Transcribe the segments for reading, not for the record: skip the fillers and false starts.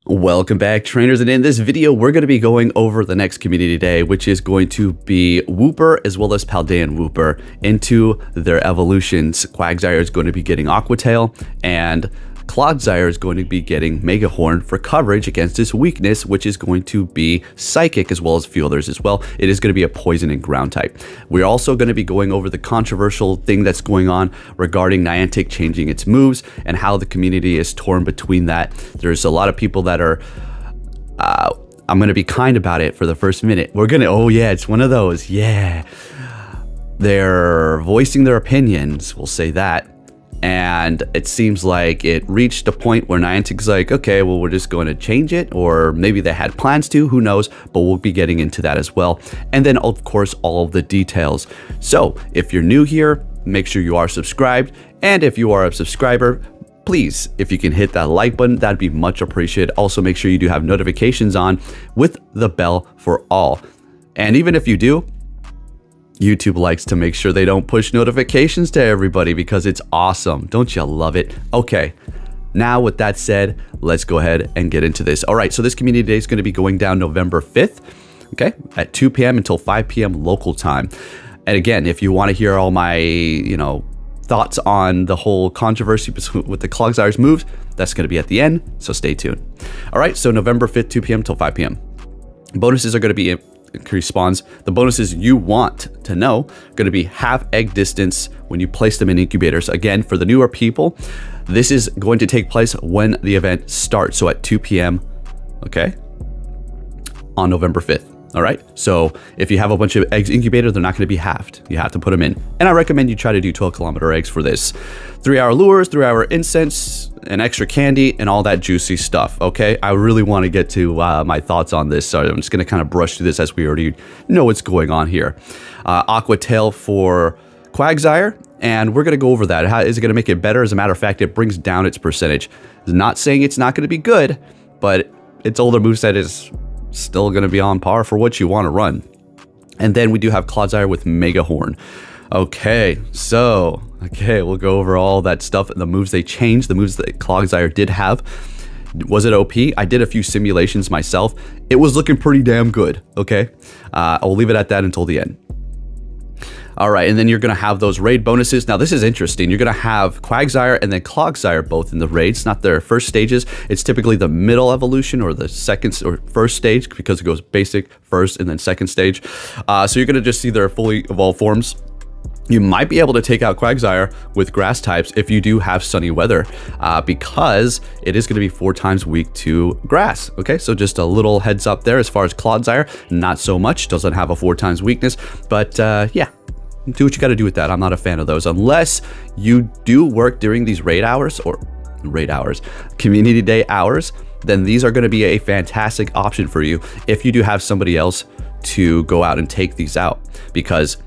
Welcome back, trainers, and in this video we're going to be going over the next community day, which is going to be Wooper as well as Paldean Wooper into their evolutions. Quagsire is going to be getting Aqua Tail, and Clodsire is going to be getting Mega Horn for coverage against this weakness, which is going to be Psychic as well as few others as well. It is going to be a Poison and Ground type. We're also going to be going over the controversial thing that's going on regarding Niantic changing its moves and how the community is torn between that. There's a lot of people that are I'm going to be kind about it for the first minute. Oh yeah, it's one of those. Yeah. They're voicing their opinions, we'll say that. And it seems like it reached a point where Niantic's like, okay, well, we're just going to change it, or maybe they had plans to, who knows, but we'll be getting into that as well. And then, of course, all of the details. So if you're new here, make sure you are subscribed. And if you are a subscriber, please, if you can hit that like button, that'd be much appreciated. Also, make sure you do have notifications on with the bell for all. And even if you do, YouTube likes to make sure they don't push notifications to everybody because it's awesome. Don't you love it? Okay, now with that said, let's go ahead and get into this. All right, so this community day is going to be going down November 5th, okay, at 2 p.m. until 5 p.m. local time. And again, if you want to hear all my, thoughts on the whole controversy with the Clodsire's moves, that's going to be at the end, so stay tuned. All right, so November 5th, 2 p.m. till 5 p.m. Bonuses are going to be increased spawns. The bonuses you want to know are going to be half egg distance when you place them in incubators. Again, for the newer people, this is going to take place when the event starts, so at 2 p.m. okay, on November 5th. All right, so if you have a bunch of eggs incubated, they're not going to be halved. You have to put them in, and I recommend you try to do 12-kilometer eggs for this. 3-hour lures, 3-hour incense, and extra candy, and all that juicy stuff. Okay, I really want to get to my thoughts on this, so I'm just going to kind of brush through this as we already know what's going on here. Aqua Tail for Quagsire, and we're going to go over that. How is it going to make it better? As a matter of fact, it brings down its percentage. Not saying it's not going to be good, but its older moveset is still going to be on par for what you want to run. And then we do have Clodsire with Mega Horn. Okay, so we'll go over all that stuff, the moves they changed, the moves that Clodsire did have. Was it OP? I did a few simulations myself. It was looking pretty damn good. Okay, I'll leave it at that until the end. All right, and then you're going to have those raid bonuses. Now, this is interesting. You're going to have Quagsire and then Clodsire both in the raids, not their first stages. It's typically the middle evolution or the second or first stage because it goes basic, first, and then second stage. So you're going to just see their fully evolved forms. You might be able to take out Quagsire with grass types if you do have sunny weather, because it is going to be 4 times weak to grass. Okay, so just a little heads up there as far as Clodsire. Not so much, doesn't have a 4 times weakness, but yeah. Do what you got to do with that. I'm not a fan of those unless you do work during these community day hours. Then these are going to be a fantastic option for you if you do have somebody else to go out and take these out, because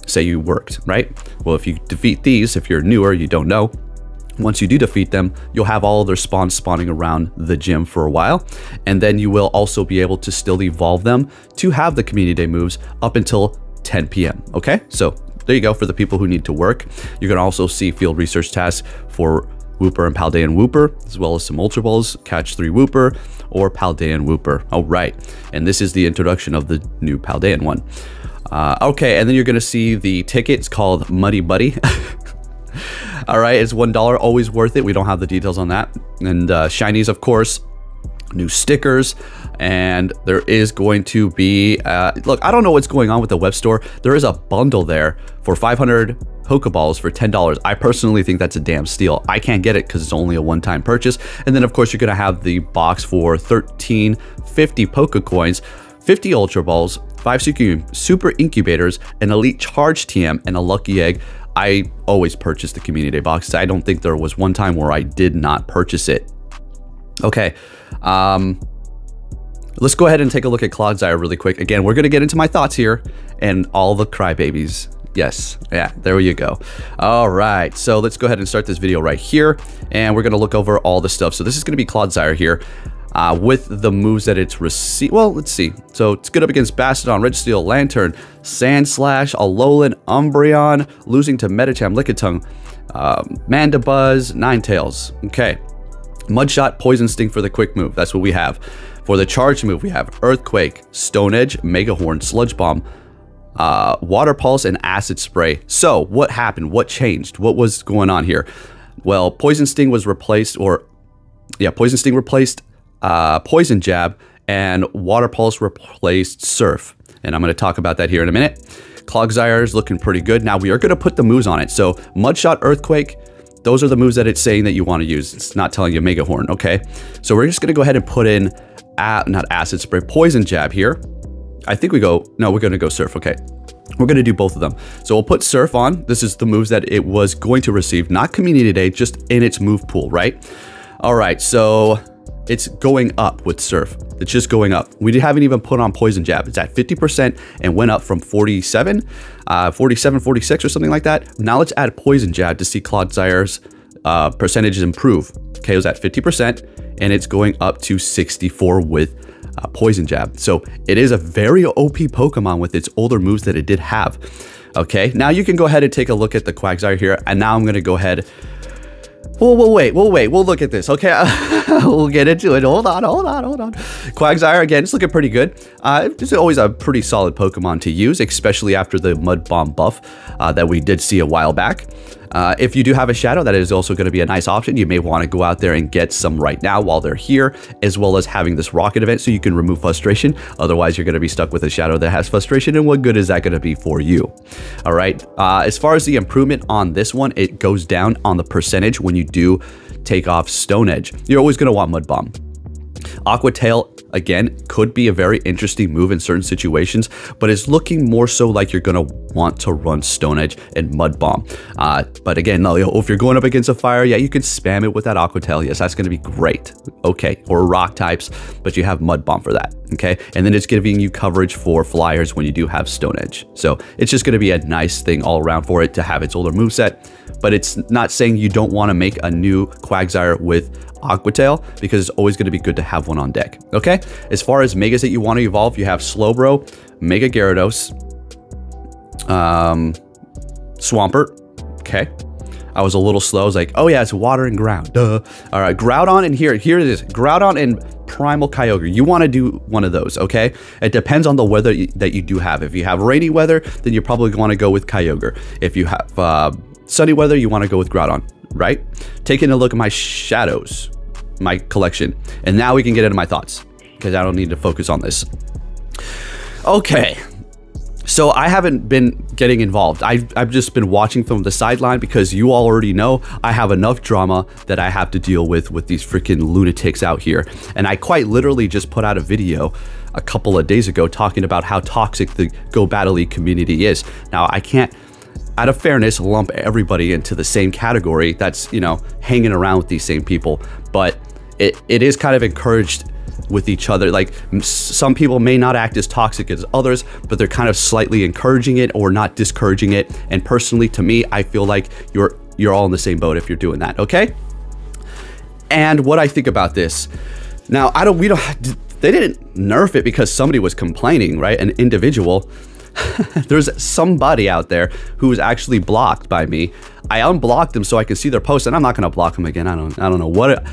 say you worked, right? Well, if you defeat these, if you're newer, you don't know, once you do defeat them, you'll have all their spawns spawning around the gym for a while, and then you will also be able to still evolve them to have the community day moves up until 10 p.m. okay, so there you go for the people who need to work. You're going to also see field research tasks for Wooper and Paldean Wooper, as well as some Ultra Balls, Catch 3 Wooper, or Paldean Wooper. All right, and this is the introduction of the new Paldean one. Okay, and then you're going to see the ticket. It's called Muddy Buddy. All right, it's $1, always worth it. We don't have the details on that. And shinies, of course, new stickers, and there is going to be look, I don't know what's going on with the web store. There is a bundle there for 500 Pokeballs for $10. I personally think that's a damn steal. I can't get it because it's only a one-time purchase. And then of course you're gonna have the box for 1350 Poke Coins, 50 Ultra Balls, 5 Super Incubators, an Elite Charge TM, and a Lucky Egg. I always purchase the community boxes. I don't think there was one time where I did not purchase it. Okay, let's go ahead and take a look at Clodsire really quick. Again, we're going to get into my thoughts here and all the crybabies. Yes, yeah, there you go. All right, so let's go ahead and start this video right here, and we're going to look over all the stuff. So this is going to be Clodsire here with the moves that it's received. Well, let's see. So it's good up against Bastiodon, Registeel, Lantern, Sandslash, Alolan, Umbreon, losing to Medicham, Lickitung, Mandibuzz, Ninetales. Okay. Mudshot, Poison Sting for the quick move. That's what we have. For the charge move, we have Earthquake, Stone Edge, Mega Horn, Sludge Bomb, Water Pulse, and Acid Spray. So what happened? What changed? What was going on here? Well, Poison Sting was replaced, Poison Sting replaced Poison Jab, and Water Pulse replaced Surf. And I'm going to talk about that here in a minute. Clodsire is looking pretty good. Now we are going to put the moves on it. So Mudshot, Earthquake, those are the moves that it's saying that you want to use. It's not telling you Mega Horn, okay? So we're just going to go ahead and put in, not Acid Spray, Poison Jab here. I think we're going to go Surf, okay. We're going to do both of them. So we'll put Surf on. This is the moves that it was going to receive, not Community Day, just in its move pool, right? All right, so it's going up with Surf. It's just going up. We haven't even put on Poison Jab. It's at 50% and went up from 47, 46 or something like that. Now let's add Poison Jab to see Clodsire's percentages improve. Okay, it was at 50% and it's going up to 64 with Poison Jab. So it is a very OP Pokemon with its older moves that it did have. Okay, now you can go ahead and take a look at the Quagsire here. And now I'm going to go ahead. We'll wait. We'll look at this. Okay, we'll get into it. Hold on. Quagsire, again, it's looking pretty good. It's always a pretty solid Pokemon to use, especially after the Mud Bomb buff that we did see a while back. If you do have a Shadow, that is also going to be a nice option. You may want to go out there and get some right now while they're here, as well as having this Rocket event so you can remove Frustration. Otherwise, you're going to be stuck with a Shadow that has Frustration, and what good is that going to be for you? All right. As far as the improvement on this one, it goes down on the percentage when you do take off Stone Edge. You're always going to want Mud Bomb. Aqua Tail, again, could be a very interesting move in certain situations, but it's looking more so like you're going to want to run Stone Edge and Mud Bomb. But again, no, if you're going up against a fire, yeah, you can spam it with that Aqua Tail. Yes, that's going to be great. Okay, or rock types, but you have Mud Bomb for that. Okay, and then it's giving you coverage for flyers when you do have Stone Edge. So it's just going to be a nice thing all around for it to have its older moveset, but it's not saying you don't want to make a new Quagsire with Aqua Tail, because it's always going to be good to have one on deck. Okay, as far as Megas that you want to evolve, you have Slowbro, Mega Gyarados, Swampert. Okay, I was a little slow. I was like, oh yeah, it's water and ground. Duh. All right, Groudon, and here it is. Groudon and Primal Kyogre. You want to do one of those, okay? It depends on the weather that you do have. If you have rainy weather, then you probably want to go with Kyogre. If you have sunny weather, you want to go with Groudon, right? Taking a look at my shadows, my collection, and now we can get into my thoughts, because I don't need to focus on this. Okay, so I haven't been getting involved. I've just been watching from the sideline, because you all already know I have enough drama that I have to deal with these freaking lunatics out here. And I quite literally just put out a video a couple of days ago talking about how toxic the Go Battle League community is. Now, I can't, out of fairness, lump everybody into the same category that's, you know, hanging around with these same people, but it is kind of encouraged with each other. Like, some people may not act as toxic as others, but they're kind of slightly encouraging it or not discouraging it. And personally, to me, I feel like you're all in the same boat if you're doing that, okay? And what I think about this, now, they didn't nerf it because somebody was complaining, right? An individual. There's somebody out there who was actually blocked by me. I unblocked them so I could see their posts, and I'm not going to block them again. I don't know what.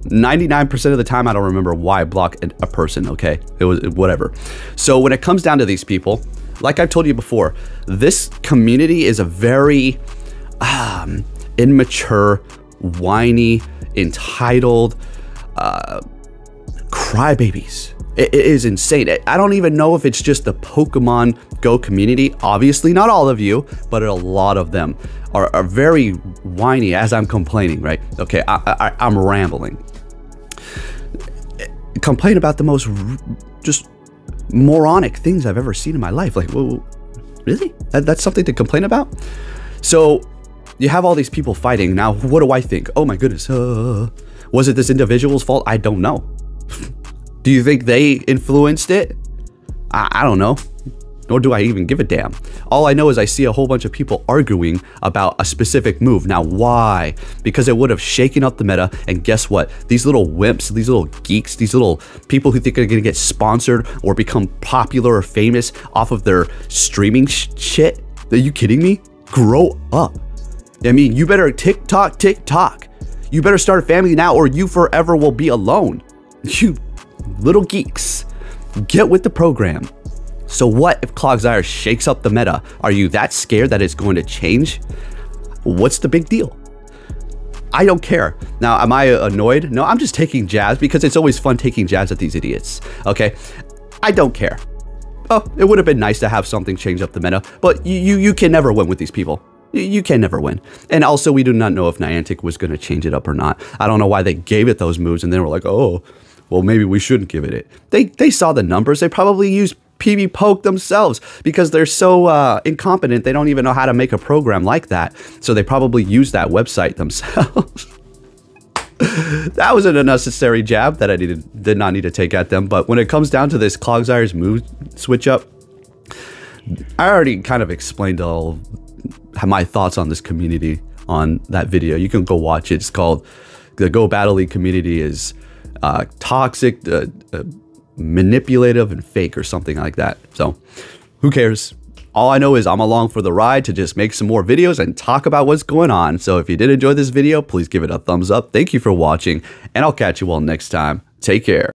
99% of the time, I don't remember why I blocked a person. Okay, it was whatever. So when it comes down to these people, like I've told you before, this community is a very immature, whiny, entitled crybabies. It is insane. I don't even know if it's just the Pokemon Go community. Obviously, not all of you, but a lot of them are very whiny as I'm complaining, right? Okay, I'm rambling. Complain about the most just moronic things I've ever seen in my life. Like, whoa, really? That's something to complain about? So you have all these people fighting. Now, what do I think? Oh my goodness. Was it this individual's fault? I don't know. Do you think they influenced it? I don't know. Nor do I even give a damn. All I know is I see a whole bunch of people arguing about a specific move. Now, why? Because it would have shaken up the meta. And guess what? These little wimps, these little geeks, these little people who think they're going to get sponsored or become popular or famous off of their streaming shit. Are you kidding me? Grow up. I mean, you better TikTok. You better start a family now or you forever will be alone. You little geeks, get with the program. So what if Clodsire shakes up the meta? Are you that scared that it's going to change? What's the big deal? I don't care. Now, am I annoyed? No, I'm just taking jabs because it's always fun taking jabs at these idiots. Okay, I don't care. Oh, it would have been nice to have something change up the meta, but you can never win with these people. You can never win. And also, we do not know if Niantic was going to change it up or not. I don't know why they gave it those moves and then were like, oh, well, maybe we shouldn't give it. They saw the numbers. They probably used PB Poke themselves because they're so incompetent. They don't even know how to make a program like that. So they probably use that website themselves. That was an unnecessary jab that I did not need to take at them. But when it comes down to this Clodsire's move switch up, I already kind of explained all my thoughts on this community on that video. You can go watch it. It's called the Go Battle League community is toxic, manipulative, and fake or something like that. So who cares? All I know is I'm along for the ride to just make some more videos and talk about what's going on. So if you did enjoy this video, please give it a thumbs up. Thank you for watching, and I'll catch you all next time. Take care.